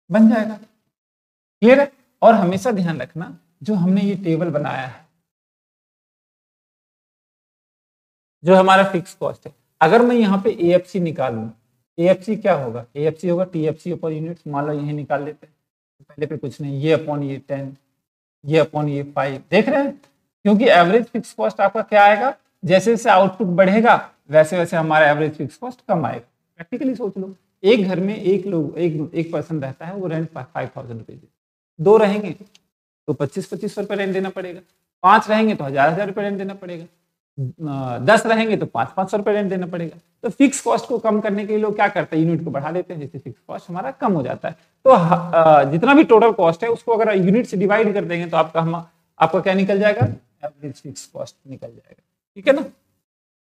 बन जाएगा। क्लियर है? और हमेशा ध्यान रखना जो हमने ये टेबल बनाया है, जो हमारा फिक्स कॉस्ट है, अगर मैं यहाँ पे एएफसी निकालूं, एएफसी क्या होगा, एएफसी होगा टीएफसी अपॉन यूनिट। मान लो यही निकाल लेते हैं, पहले पे कुछ नहीं, ये अपॉन ये 10, ये अपॉन ये 5। देख रहे हैं? क्योंकि एवरेज फिक्स कॉस्ट आपका क्या आएगा, जैसे जैसे आउटपुट बढ़ेगा वैसे वैसे हमारा एवरेज फिक्स कॉस्ट कम आएगा। प्रैक्टिकली सोच लो, एक घर में एक पर्सन रहता है, वो रेंट 5,000 रुपए दे, दो रहेंगे तो 25-25 रुपए रेंट देना पड़ेगा, 5 रहेंगे तो 1,000 रुपए रेंट देना पड़ेगा, 10 रहेंगे तो 500-500 रुपए रेंट देना पड़ेगा। तो फिक्स कॉस्ट को कम करने के लिए लोग क्या करते हैं, यूनिट को बढ़ा देते हैं, जिससे फिक्स कॉस्ट हमारा कम हो जाता है। तो जितना भी टोटल कॉस्ट है उसको अगर यूनिट से डिवाइड कर देंगे तो आपका क्या निकल जाएगा, एवरेज फिक्स कॉस्ट निकल जाएगा। ठीक है ना?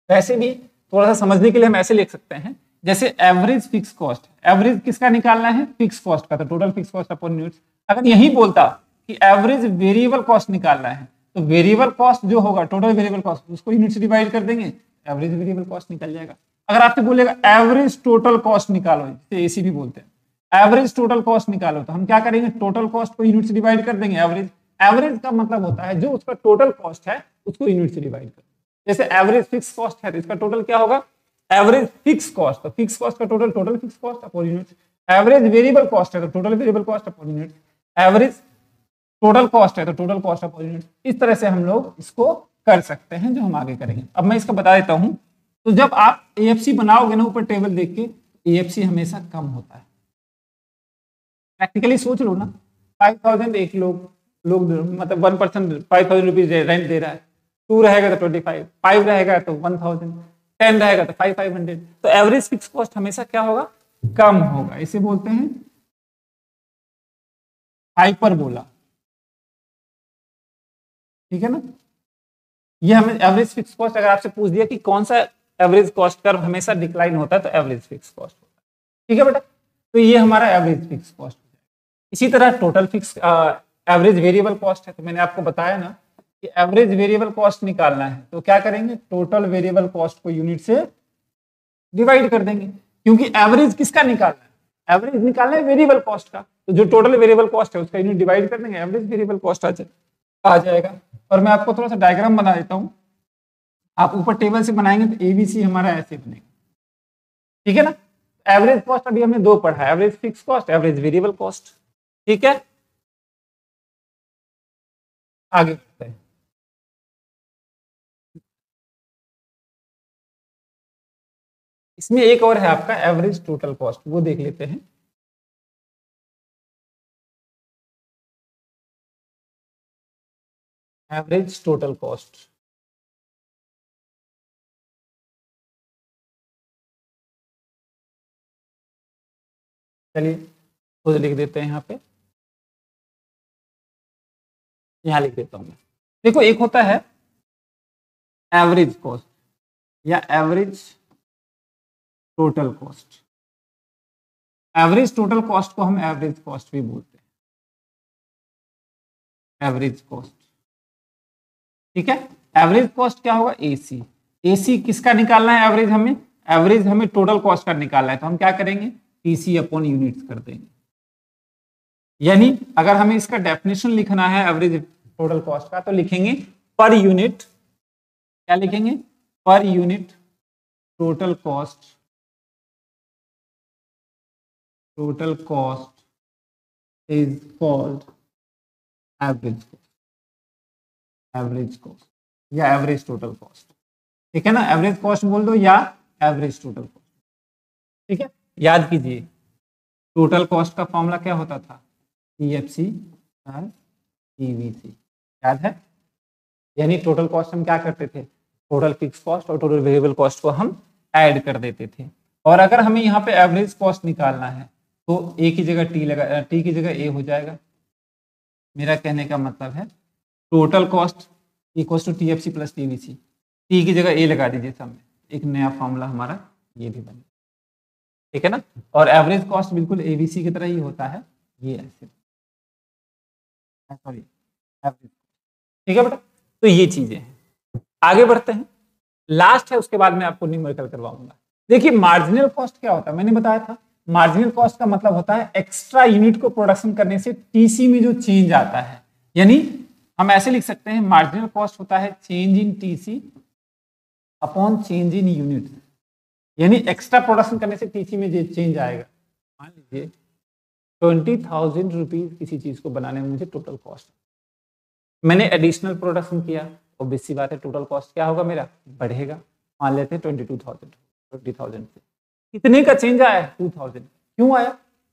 वैसे भी थोड़ा सा समझने के लिए हम ऐसे लिख सकते हैं, जैसे एवरेज फिक्स कॉस्ट, एवरेज किसका निकालना है, फिक्स कॉस्ट का, तो total fix cost upon units. अगर यही बोलता कि एवरेज वेरिएबल कॉस्ट निकालना है तो वेरिएबल कॉस्ट जो होगा, टोटल वेरिएबल कॉस्ट, उसको यूनिट से डिवाइड कर देंगे, एवरेज वेरिएबल कॉस्ट निकल जाएगा। अगर आपसे बोलेगा एवरेज टोटल कॉस्ट निकालो, जिसे एसी भी बोलते हैं, एवरेज टोटल कॉस्ट निकालो, तो हम क्या करेंगे, टोटल कॉस्ट को यूनिट से डिवाइड कर देंगे। एवरेज, एवरेज का मतलब होता है जो उसका टोटल कॉस्ट है उसको यूनिट से डिवाइड कर। जैसे एवरेज फिक्स कॉस्ट है तो इसका टोटल क्या होगा, एवरेज फिक्स कॉस्ट, तो फिक्स कॉस्ट का total, total fix cost upon unit. Average variable cost है तो total variable cost upon unit. Average total cost है तो टोटल कॉस्ट अपॉन यूनिट। इस तरह से हम लोग इसको कर सकते हैं, जो हम आगे करेंगे। अब मैं इसका बता देता हूं, तो जब आप एएफसी बनाओगे ना ऊपर टेबल देख के, एएफसी हमेशा कम होता है। प्रैक्टिकली सोच लो ना, 5,000 एक लोग मतलब 1% 5,000 रुपीज रेंट दे रहा है, 2 रहेगा तो 25, 5 रहेगा तो 1,000, 10 रहेगा तो 500। तो एवरेज फिक्स कॉस्ट हमेशा क्या होगा, कम होगा। इसे बोलते हैं हाइपरबोला। ठीक है ना। ये हमें एवरेज फिक्स कॉस्ट, अगर आपसे पूछ दिया कि कौन सा एवरेज कॉस्ट कर्व हमेशा डिक्लाइन होता है तो एवरेज फिक्स कॉस्ट होता है। ठीक है बेटा, तो ये हमारा एवरेज फिक्स कॉस्ट। इसी तरह total fix average variable cost है, तो मैंने आपको बताया ना कि एवरेज वेरिएबल कॉस्ट निकालना है तो क्या करेंगे, टोटल वेरिएबल कॉस्ट को यूनिट से डिवाइड कर देंगे, क्योंकि एवरेज किसका निकालना है, एवरेज निकालना है वेरिएबल कॉस्ट का, तो जो टोटल वेरिएबल कॉस्ट है उसका यूनिट डिवाइड कर देंगे, एवरेज वेरिएबल कॉस्ट आ जाएगा। और मैं आपको थोड़ा सा डायग्राम बना देता हूँ, आप ऊपर टेबल से बनाएंगे तो एबीसी हमारा ऐसे बनेगा। ठीक है ना। एवरेज कॉस्ट अभी हमने दो पढ़ा, average fix cost, average variable cost. ठीक है, आगे बढ़ते हैं। इसमें एक और है आपका एवरेज टोटल कॉस्ट, वो देख लेते हैं। एवरेज टोटल कॉस्ट, चलिए खुद लिख देते हैं यहाँ पे, यहाँ लिख देता हूँ मैं। देखो एक होता है एवरेज कॉस्ट या average total cost. Average total cost को हम एवरेज कॉस्ट भी बोलते हैं, एवरेज कॉस्ट। ठीक है, एवरेज कॉस्ट क्या होगा, एसी। एसी किसका निकालना है एवरेज, हमें एवरेज हमें टोटल कॉस्ट का निकालना है, तो हम क्या करेंगे, टीसी अपॉन यूनिट्स कर देंगे। यानी अगर हमें इसका डेफिनेशन लिखना है एवरेज टोटल कॉस्ट का तो लिखेंगे पर यूनिट, क्या लिखेंगे, per unit total cost, total cost is called average cost, average cost या एवरेज टोटल कॉस्ट। ठीक है ना, एवरेज कॉस्ट बोल दो या एवरेज टोटल कॉस्ट। ठीक है, याद कीजिए टोटल कॉस्ट का फॉर्मूला क्या होता था, टीएफसी और टीवीसी, याद है। यानी टोटल कॉस्ट हम क्या करते थे, टोटल फिक्स कॉस्ट और टोटल वेरिएबल कॉस्ट को हम ऐड कर देते थे। और अगर हमें यहाँ पे एवरेज कॉस्ट निकालना है तो ए की जगह टी लगा, टी की जगह ए हो जाएगा। मेरा कहने का मतलब है total cost equal to TFC plus TVC, T की जगह ए लगा दीजिए सामने, एक नया फॉर्मूला हमारा ये भी बने। ठीक है ना, और एवरेज कॉस्ट बिल्कुल एबीसी की तरह ही होता है, ये ऐसे, सॉरी एवरेज। ठीक है बेटा, तो ये चीजें हैं। आगे बढ़ते हैं, लास्ट है उसके बाद मैं आपको न्यूमेरिकल करवाऊंगा। देखिए मार्जिनल कॉस्ट क्या होता है, मैंने बताया था मार्जिनल कॉस्ट का मतलब होता है एक्स्ट्रा यूनिट को प्रोडक्शन करने से टीसी में जो चेंज आता है। यानी हम ऐसे लिख सकते हैं मार्जिनल कॉस्ट होता है change in TC upon change in unit. यानी एक्स्ट्रा प्रोडक्शन करने से टीसी में जो चेंज आएगा, मान लीजिए 20,000 रुपीज किसी चीज को बनाने में मुझे टोटल कॉस्ट, मैंने एडिशनल प्रोडक्शन किया, ऑब्वियस सी बात है टोटल कॉस्ट क्या होगा मेरा, बढ़ेगा। मान लेते हैं 20,000 से कितने का चेंज आया है, 2,000। क्यों आया,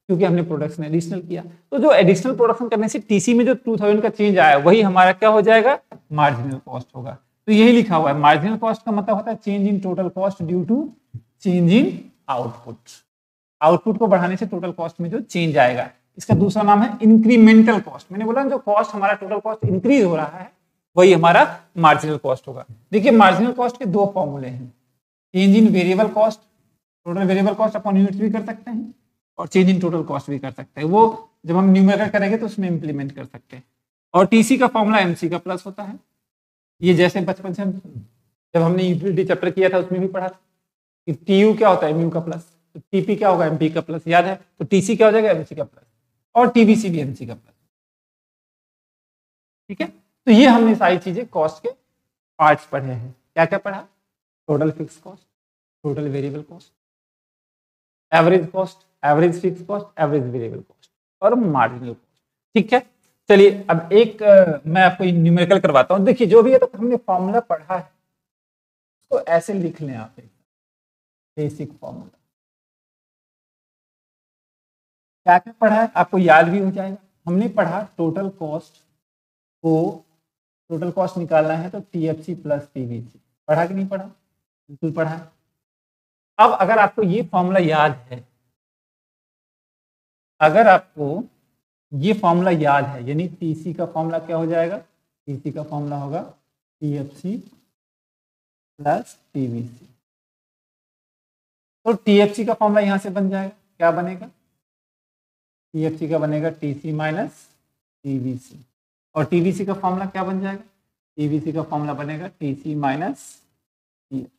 क्योंकि हमने प्रोडक्शन एडिशनल किया। तो जो एडिशनल प्रोडक्शन करने से टीसी में जो 2,000 का चेंज आया वही हमारा क्या हो जाएगा, मार्जिनल कॉस्ट होगा। तो यही लिखा हुआ है, मार्जिनल कॉस्ट का मतलब होता है change in total cost due to change in output. Output को बढ़ाने से टोटल कॉस्ट में जो चेंज आएगा, इसका दूसरा नाम है इंक्रीमेंटल कॉस्ट। मैंने बोला जो कॉस्ट हमारा टोटल कॉस्ट इंक्रीज हो रहा है वही हमारा मार्जिनल कॉस्ट होगा। देखिए मार्जिनल कॉस्ट के दो फॉर्मूले हैं, change in variable cost, total variable cost upon units भी कर सकते हैं और चेंज इन टोटल कॉस्ट भी कर सकते हैं। वो जब हम न्यूमेरिकल करेंगे तो उसमें इंप्लीमेंट कर सकते हैं। और टीसी का फॉर्मूला एमसी का प्लस होता है। ये जैसे बचपन से जब हमने यूटिलिटी चैप्टर किया था उसमें भी पढ़ा था कि टीयू क्या होता है, एमयू का प्लस, तो टीपी क्या होगा, एमपी का प्लस, याद है। तो टीसी क्या हो जाएगा, एमसी का प्लस, और टीबीसी भी एमसी का प्लस। ठीक है, तो ये हमने सारी चीजें कॉस्ट के पार्ट्स पढ़े हैं। क्या क्या पढ़ा, total fix cost, total variable cost, average cost, average fix cost, average variable cost और मार्जिनल कॉस्ट। ठीक है, चलिए अब एक मैं आपको न्यूमेरिकल करवाता हूँ। देखिए जो भी है तो हमने फॉर्मूला पढ़ा है तो ऐसे लिख लें आप, एक बेसिक फॉर्मूला क्या क्या पढ़ा है आपको याद भी हो जाएगा। हमने पढ़ा टोटल कॉस्ट को, टोटल कॉस्ट निकालना है तो टीएफसी प्लस टीवीसी, पढ़ा कि नहीं पढ़ा, बिल्कुल पढ़ा है। अब अगर आपको ये फॉर्मूला याद है, अगर आपको ये फॉर्मूला याद है, यानी टीसी का फॉर्मूला क्या हो जाएगा, टीसी का फॉर्मूला होगा टीएफसी प्लस टीवीसी। तो टीएफसी का फॉर्मूला यहां से बन जाएगा, क्या बनेगा, टीएफसी का बनेगा टीसी माइनस टीवीसी, और टीवीसी का फॉर्मूला क्या बन जाएगा, टीवीसी का फॉर्मूला बनेगा टीसी माइनस टीएफसी।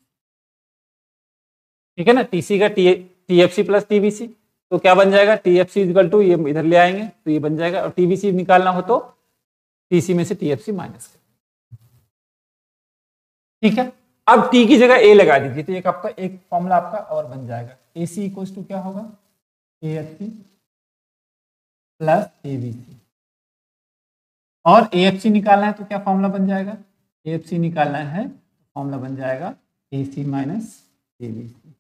ठीक है ना, टीसी का टीएफसी प्लस टीवीसी, तो क्या बन जाएगा, टीएफसी इक्वल टू, ये इधर ले आएंगे तो ये बन जाएगा, और टीवीसी निकालना हो तो टीसी में से टीएफसी माइनस कर। ठीक है, अब टी की जगह ए लगा दीजिए, तो एक आपका एक फॉर्मूला आपका और बन जाएगा, एसी इक्वल टू क्या होगा, एएफसी प्लस एबीसी, और एएफसी निकालना है तो क्या फॉर्मूला बन जाएगा, एएफसी निकालना है तो फॉर्मूला बन जाएगा एसी माइनस एबीसी,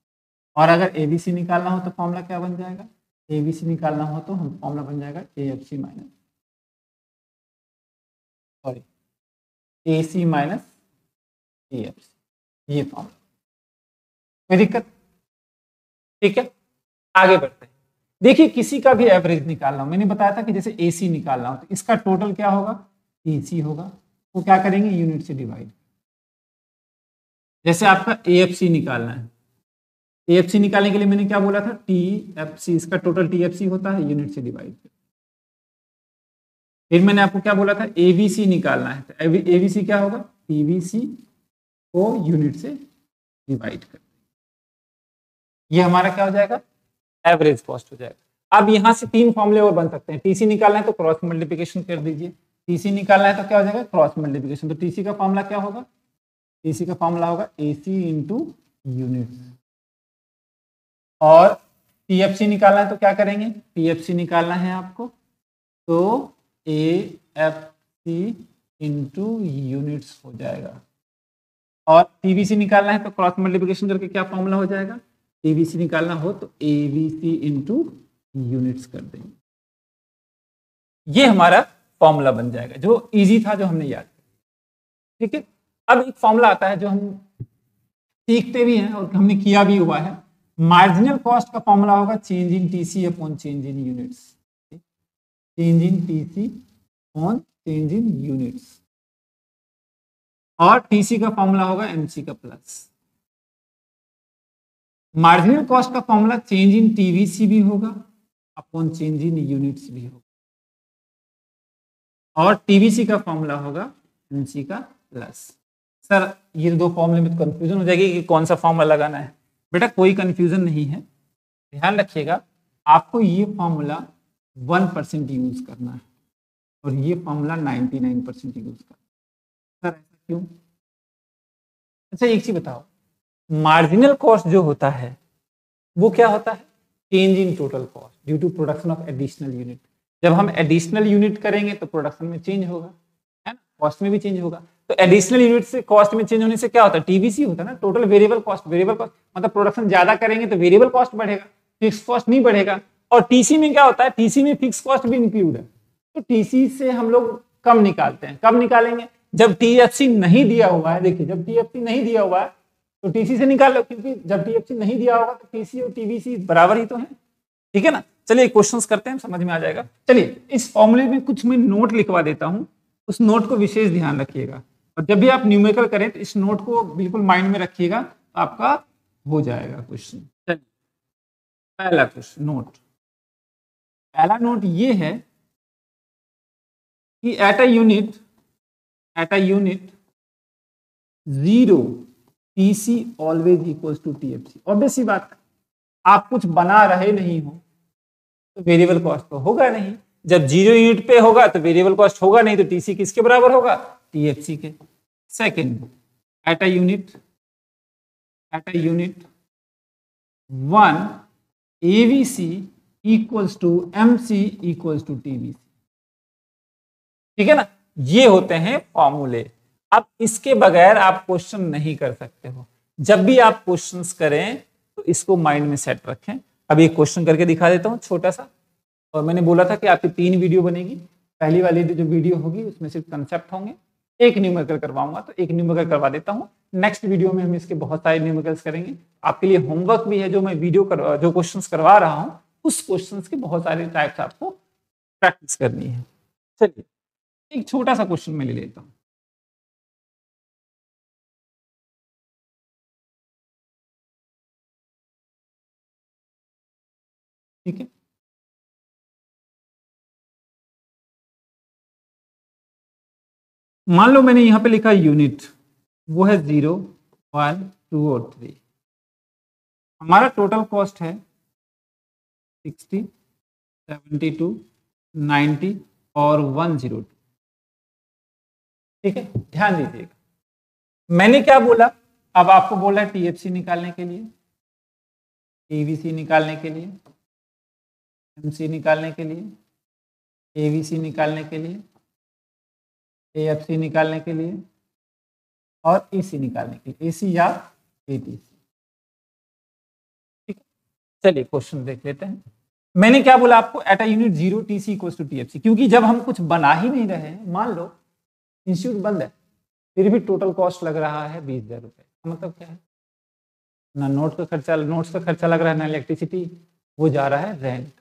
और अगर एबीसी निकालना हो तो फॉर्मूला क्या बन जाएगा, एबीसी निकालना हो तो हम फॉर्मूला बन जाएगा AFC minus sorry AC minus AFC, ये फॉर्मूला, कोई दिक्कत। ठीक है, आगे बढ़ते हैं। देखिए किसी का भी एवरेज निकालना हो, मैंने बताया था कि जैसे एसी निकालना हो तो इसका टोटल क्या होगा, टीसी होगा, तो क्या करेंगे, यूनिट से डिवाइड। जैसे आपका एएफसी निकालना है, एएफसी निकालने के लिए मैंने क्या बोला था, टीएफसी, इसका टोटल टीएफसी होता है, यूनिट से डिवाइड। फिर मैंने आपको क्या बोला था, एबीसी निकालना है, तो एबीसी क्या होगा, टीवीसी को यूनिट से डिवाइड कर, ये हमारा क्या हो जाएगा, एवरेज कॉस्ट हो जाएगा। अब यहां से तीन फॉर्मूले और बन सकते हैं, टीसी निकालना है तो क्रॉस मल्टीप्लिकेशन कर दीजिए, टीसी निकालना है तो क्या हो जाएगा, क्रॉस मल्टीप्लिकेशन, तो टीसी का फॉर्मूला क्या होगा, टीसी का फॉर्मूला होगा एसी इंटू यूनिट्स, और टीएफसी निकालना है तो क्या करेंगे, टीएफसी निकालना है आपको तो एएफसी इंटू यूनिट्स हो जाएगा, और टीवीसी निकालना है तो क्रॉस मल्टीप्लिकेशन करके क्या फॉर्मूला हो जाएगा, टीवीसी निकालना हो तो एबीसी इंटू यूनिट्स कर देंगे, ये हमारा फॉर्मूला बन जाएगा, जो इजी था, जो हमने याद किया। ठीक है, अब एक फॉर्मूला आता है जो हम सीखते भी हैं और हमने किया भी हुआ है, मार्जिनल कॉस्ट का फॉर्मूला होगा change in TC upon change in units, change in TC upon change in units, और टीसी का फॉर्मूला होगा एमसी का प्लस। मार्जिनल कॉस्ट का फॉर्मूला चेंज इन टीवीसी भी होगा अपॉन चेंज इन यूनिट्स भी होगा, और टीवीसी का फॉर्मूला होगा एमसी का प्लस। सर ये दो फॉर्मूले में तो कंफ्यूजन हो जाएगी कि कौन सा फॉर्मूला लगाना है, बेटा कोई कंफ्यूजन नहीं है, ध्यान रखिएगा, आपको ये फॉर्मूला 1% यूज करना है और ये फॉर्मूला 99% यूज करना है। सर ऐसा क्यों, अच्छा एक चीज बताओ, मार्जिनल कॉस्ट जो होता है वो क्या होता है, change in total cost due to production of additional unit, जब हम एडिशनल यूनिट करेंगे तो प्रोडक्शन में चेंज होगा, है ना, कॉस्ट में भी चेंज होगा, तो एडिशनल यूनिट से कॉस्ट में चेंज होने से क्या होता है, टीवीसी होता है ना, total variable cost, variable cost मतलब प्रोडक्शन ज्यादा करेंगे तो वेरिएबल कॉस्ट बढ़ेगा, फिक्स कॉस्ट नहीं बढ़ेगा, और टीसी में क्या होता है, टीसी में फिक्स कॉस्ट भी इंक्लूड है, तो टीसी से हम लोग कम निकालते हैं, कब निकालेंगे, जब टीएफसी नहीं दिया हुआ है, देखिए जब टीएफसी नहीं दिया हुआ है तो टीसी से निकाल लो, क्योंकि जब टीएफसी नहीं दिया होगा तो टीसी और टीवीसी बराबर ही तो है, ठीक है ना। चलिए क्वेश्चंस करते हैं, समझ में आ जाएगा। चलिए इस फॉर्मूले में कुछ मैं नोट लिखवा देता हूं, उस नोट को विशेष ध्यान रखिएगा, और जब भी आप न्यूमेरिकल करें तो इस नोट को बिल्कुल माइंड में रखिएगा, तो आपका हो जाएगा क्वेश्चन। चलिए पहला क्वेश्चन नोट, पहला नोट ये है कि at a unit 0 TC always equals to TFC. Obvious सी बात है, आप कुछ बना रहे नहीं हो तो वेरिएबल कॉस्ट तो होगा नहीं, जब 0 यूनिट पे होगा तो वेरिएबल कॉस्ट होगा नहीं, तो टीसी किसके बराबर होगा, टीएफसी के। Second, at a unit 1 AVC equals to MC equals to TVC, ठीक है ना, ये होते हैं फॉर्मूले। अब इसके बगैर आप क्वेश्चन नहीं कर सकते हो, जब भी आप क्वेश्चंस करें तो इसको माइंड में सेट रखें। अब एक क्वेश्चन करके दिखा देता हूं छोटा सा, और मैंने बोला था कि आपकी 3 वीडियो बनेगी, पहली वाली जो वीडियो होगी उसमें सिर्फ कंसेप्ट होंगे, एक न्यूमेरिकल करवाऊंगा तो एक न्यूमेरिकल करवा देता हूं, नेक्स्ट वीडियो में हम इसके बहुत सारे न्यूमेरिकल्स करेंगे। आपके लिए होमवर्क भी है, जो मैं जो क्वेश्चंस करवा रहा हूं उस क्वेश्चंस के बहुत सारे टाइप्स आपको प्रैक्टिस करनी है। चलिए एक छोटा सा क्वेश्चन मैं ले लेता हूं। ठीक है, मान लो मैंने यहां पे लिखा यूनिट, वो है 0, 1, 2 और 3। हमारा टोटल कॉस्ट है 60, 72, 90 और 102। ठीक है, ध्यान दीजिएगा, मैंने क्या बोला, अब आपको बोला है टीएफसी निकालने के लिए, टीवीसी निकालने के लिए, एमसी निकालने के लिए, एवीसी निकालने के लिए, एएफसी निकालने के लिए और एसी निकालने के लिए, एसी या एटीसी। ठीक है, चलिए क्वेश्चन देख लेते हैं। मैंने क्या बोला आपको, at a unit 0 TC equals to TFC, क्योंकि जब हम कुछ बना ही नहीं रहे हैं, मान लो इंस्टीट्यूट बंद है, फिर भी टोटल कॉस्ट लग रहा है 20,000 रुपये। मतलब क्या है, ना नोट्स का खर्चा लग रहा है, ना इलेक्ट्रिसिटी, वो जा रहा है रेंट।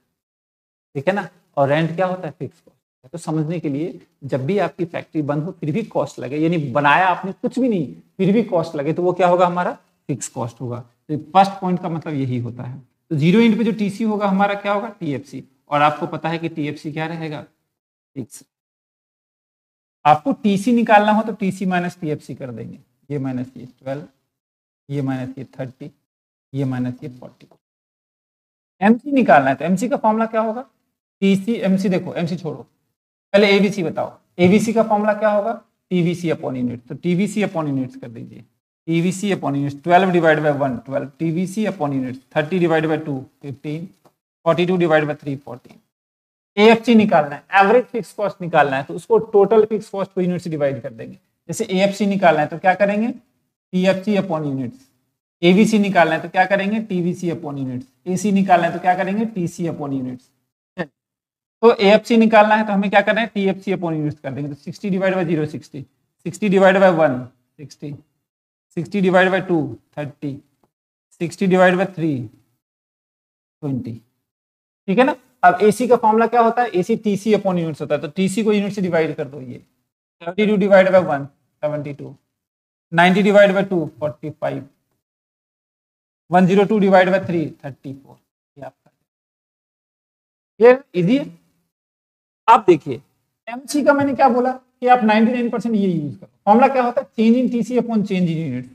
ठीक है ना, और रेंट क्या होता है, फिक्स कॉस्ट। तो समझने के लिए, जब भी आपकी फैक्ट्री बंद हो फिर भी कॉस्ट लगे, यानी बनाया आपने कुछ भी नहीं फिर भी कॉस्ट लगे, तो वो क्या होगा, हमारा फिक्स कॉस्ट होगा। तो फर्स्ट पॉइंट का मतलब यही होता है। तो 0 यूनिट पे जो टीसी होगा हमारा क्या होगा, टीएफसी। और आपको पता है कि टीएफसी क्या रहेगा, फिक्स। आपको टीसी निकालना हो तो टीसी माइनस टीएफसी कर देंगे, ये माइनस ये 12, ये माइनस ये 30, ये माइनस ये 40। एमसी निकालना है तो एमसी का फॉर्मूला क्या होगा, टीसी एमसी, देखो एमसी छोड़ो, पहले एबीसी बताओ। एबीसी का फॉर्मूला क्या होगा, टीवीसी अपॉन यूनिट। तो टीवीसी अपॉन यूनिट्स कर दीजिए, TVC upon units 12 divide by 1 12, TVC upon units 30 divide by 2 15, 42 divide by 3 14। AFC निकालना है, एवरेज फिक्स कॉस्ट निकालना है, तो उसको total fix cost per unit से डिवाइड कर देंगे। जैसे एएफसी निकालना है तो क्या करेंगे, टीएफसी अपॉन यूनिट्स। एवीसी निकालना है तो क्या करेंगे, टीवीसी अपॉन यूनिट्स। एसी निकालना है तो क्या करेंगे, टीसी अपॉन यूनिट्स। तो एएफसी निकालना है तो हमें क्या करना है, टीएफसी अपॉन यूनिट्स कर देंगे। तो 60 divide by 0 60, 60 divide by 1 60, 60 divide by 2 30, 60 divide by 3 20। ठीक है ना। अब एसी का फॉर्मूला क्या होता है, एसी टीसी अपॉन यूनिट्स होता है, तो टीसी को यूनिट से डिवाइड कर दो। ये 72 divide by 1 72, 90 divide by 2 45, 102 divide by 3 34। ये आपका, ये इजी है। आप देखिए एमसी का मैंने क्या बोला कि आप 99% ये यूज करो। फॉर्मूला क्या होता है, change in TC upon change in unit.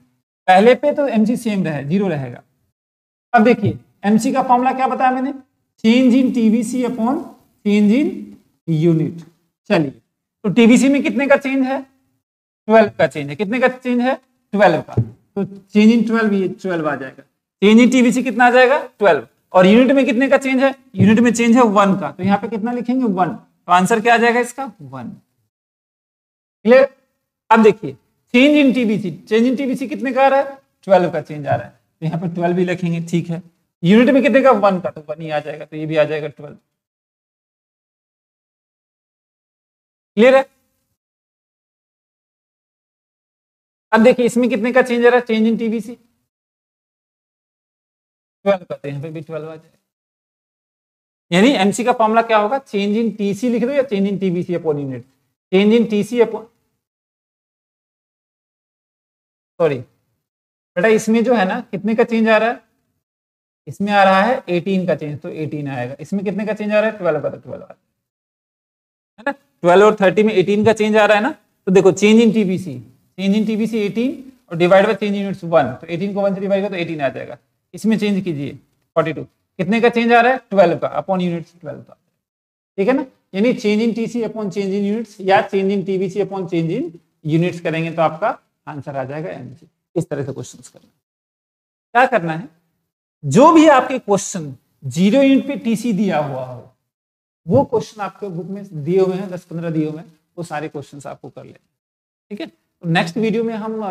पहले पे तो एमसी सेम रहे, 0 रहेगा। अब देखिए एमसी का फॉर्मूला क्या बताया मैंने, change in TVC upon change in unit. चलिए, तो टीवीसी में कितने का चेंज है, 12 का चेंज है। कितने का चेंज है, 12 का। तो चेंज इन 12, ये 12 आ जाएगा। चेंज इन टीवीसी कितना आ जाएगा, 12। और यूनिट में कितने का चेंज है, यूनिट में चेंज है 1 का, तो यहाँ पे कितना लिखेंगे 1। तो आंसर क्या आ जाएगा इसका, 1। क्लियर। अब देखिए change in TVC, change in TVC कितने का आ रहा है, 12 का चेंज आ रहा है, तो यहाँ पे 12 भी लिखेंगे। ठीक है, यूनिट में कितने का, 1 का, तो 1 ही आ जाएगा, तो ये भी आ जाएगा 12। क्लियर है। अब देखिए इसमें कितने का चेंज आ रहा है, चेंज इन टीवीसी 12 का, तो यहाँ पे भी 12 आ जाएगा। यानी एमसी का फॉर्मूला क्या होगा, चेंज इन टीसी लिख दो या change in TVC upon unit. Change in TC upon, sorry बेटा, इसमें जो है ना कितने का चेंज आ रहा है, इसमें आ रहा है 18 का चेंज, तो 18 आएगा। इसमें कितने का चेंज आ रहा है, 12 का, तो 12 आ रहा है ना। 12 और 30 में 18 का चेंज आ रहा है ना। तो देखो change in TVC, change in TVC 18 और divide by change in units 1, तो 18 को 1 से डिवाइड कर तो 18 आ जाएगा। इसमें चेंज कीजिए 42, कितने का चेंज आ रहा है, 12 का, अपॉन यूनिट्स 12 का। ठीक है ना, यानी change in TC upon change in units या change in TVC upon change in units करेंगे तो आपका आंसर आ जाएगा एमसी। इस तरह से क्वेश्चंस करना। क्या करना है, जो भी आपके क्वेश्चन 0 यूनिट पे टीसी दिया हुआ हो, वो क्वेश्चन आपके बुक में दिए हुए हैं, 10-15 दिए हुए हैं, वो सारे क्वेश्चंस आपको कर लेना। ठीक है, तो नेक्स्ट वीडियो में हम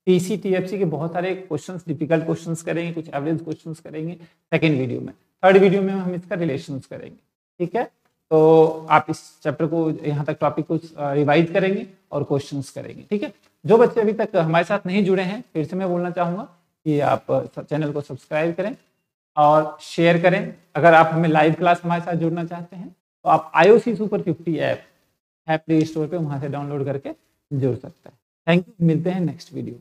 टीसी टीएफसी के बहुत सारे क्वेश्चंस, डिफिकल्ट क्वेश्चंस करेंगे, कुछ एवरेज क्वेश्चंस करेंगे सेकंड वीडियो में। थर्ड वीडियो में हम इसका रिलेशंस करेंगे। ठीक है, तो आप इस चैप्टर को, यहाँ तक टॉपिक को रिवाइज करेंगे और क्वेश्चंस करेंगे। ठीक है, जो बच्चे अभी तक हमारे साथ नहीं जुड़े हैं, फिर से मैं बोलना चाहूँगा कि आप चैनल को सब्सक्राइब करें और शेयर करें। अगर आप हमें लाइव क्लास हमारे साथ जुड़ना चाहते हैं तो आप IOC सुपर 50 ऐप है प्ले स्टोर पे, वहाँ से डाउनलोड करके जुड़ सकता है। थैंक यू, मिलते हैं नेक्स्ट वीडियो।